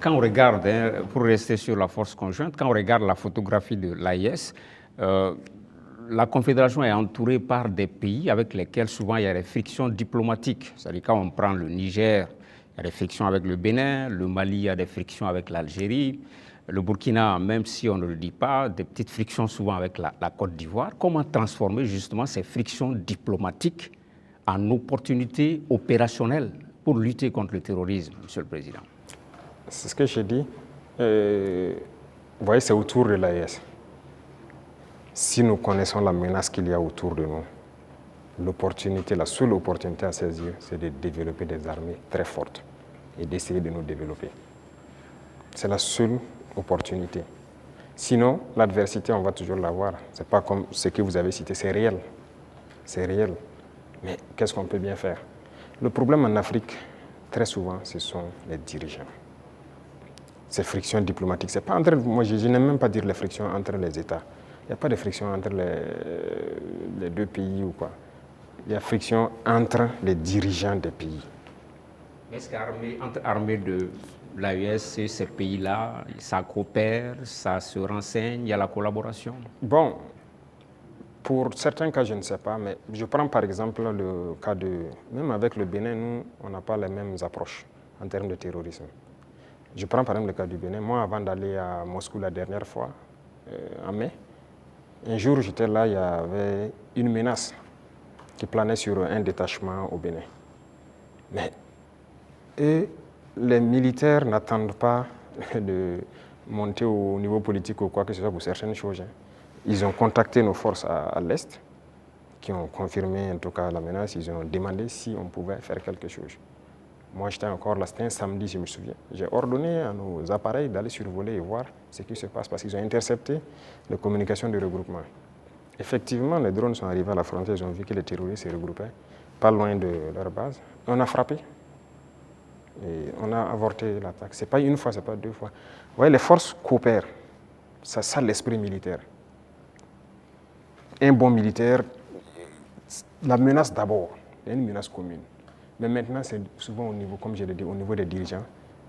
Quand on regarde, hein, pour rester sur la force conjointe, quand on regarde la photographie de l'AIS, la Confédération est entourée par des pays avec lesquels souvent il y a des frictions diplomatiques. C'est-à-dire quand on prend le Niger, il y a des frictions avec le Bénin, le Mali, il y a des frictions avec l'Algérie, le Burkina, même si on ne le dit pas, des petites frictions souvent avec la Côte d'Ivoire. Comment transformer justement ces frictions diplomatiques en opportunités opérationnelles pour lutter contre le terrorisme, Monsieur le Président? C'est ce que j'ai dit. Vous voyez, c'est autour de l'AES. Si nous connaissons la menace qu'il y a autour de nous, l'opportunité, la seule opportunité à saisir, c'est de développer des armées très fortes et d'essayer de nous développer. C'est la seule opportunité. Sinon, l'adversité, on va toujours l'avoir. Ce n'est pas comme ce que vous avez cité, c'est réel. C'est réel. Mais qu'est-ce qu'on peut bien faire? Le problème en Afrique, très souvent, ce sont les dirigeants. Ces frictions diplomatiques, c'est pas entre, moi je n'aime même pas dire les frictions entre les États. Il n'y a pas de friction entre les deux pays ou quoi. Il y a friction entre les dirigeants des pays. Est-ce qu'entre armées de l'AES et ces pays-là, ça coopère, ça se renseigne, il y a la collaboration? Bon, pour certains cas, je ne sais pas, mais je prends par exemple le cas de... Même avec le Bénin, nous, on n'a pas les mêmes approches en termes de terrorisme. Je prends par exemple le cas du Bénin. Moi, avant d'aller à Moscou la dernière fois, en mai, un jour, j'étais là, il y avait une menace qui planait sur un détachement au Bénin. Mais les militaires n'attendent pas de monter au niveau politique ou quoi que ce soit pour certaines choses. Ils ont contacté nos forces à l'Est, qui ont confirmé en tout cas la menace. Ils ont demandé si on pouvait faire quelque chose. Moi, j'étais encore là, c'était un samedi, je me souviens. J'ai ordonné à nos appareils d'aller survoler et voir ce qui se passe, parce qu'ils ont intercepté les communications de regroupement. Effectivement, les drones sont arrivés à la frontière, ils ont vu que les terroristes se regroupaient pas loin de leur base. On a frappé et on a avorté l'attaque. Ce n'est pas une fois, ce n'est pas deux fois. Vous voyez, les forces coopèrent. C'est ça l'esprit militaire. Un bon militaire, la menace d'abord, il y a une menace commune. Mais maintenant, c'est souvent au niveau, comme je l'ai dit, au niveau des dirigeants,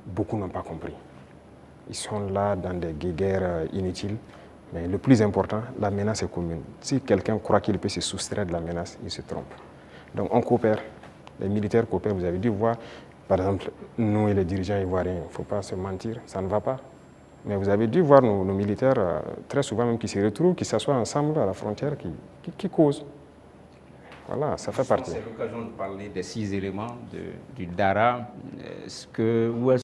beaucoup n'ont pas compris. Ils sont là dans des guerres inutiles. Mais le plus important, la menace est commune. Si quelqu'un croit qu'il peut se soustraire de la menace, il se trompe. Donc on coopère. Les militaires coopèrent. Vous avez dû voir, par exemple, nous et les dirigeants ivoiriens, il ne faut pas se mentir, ça ne va pas. Mais vous avez dû voir nos militaires, très souvent même, qui se retrouvent, qui s'assoient ensemble à la frontière, qui causent. Voilà, ça fait partie. C'est l'occasion de parler des 6 éléments du DARA. Où est-ce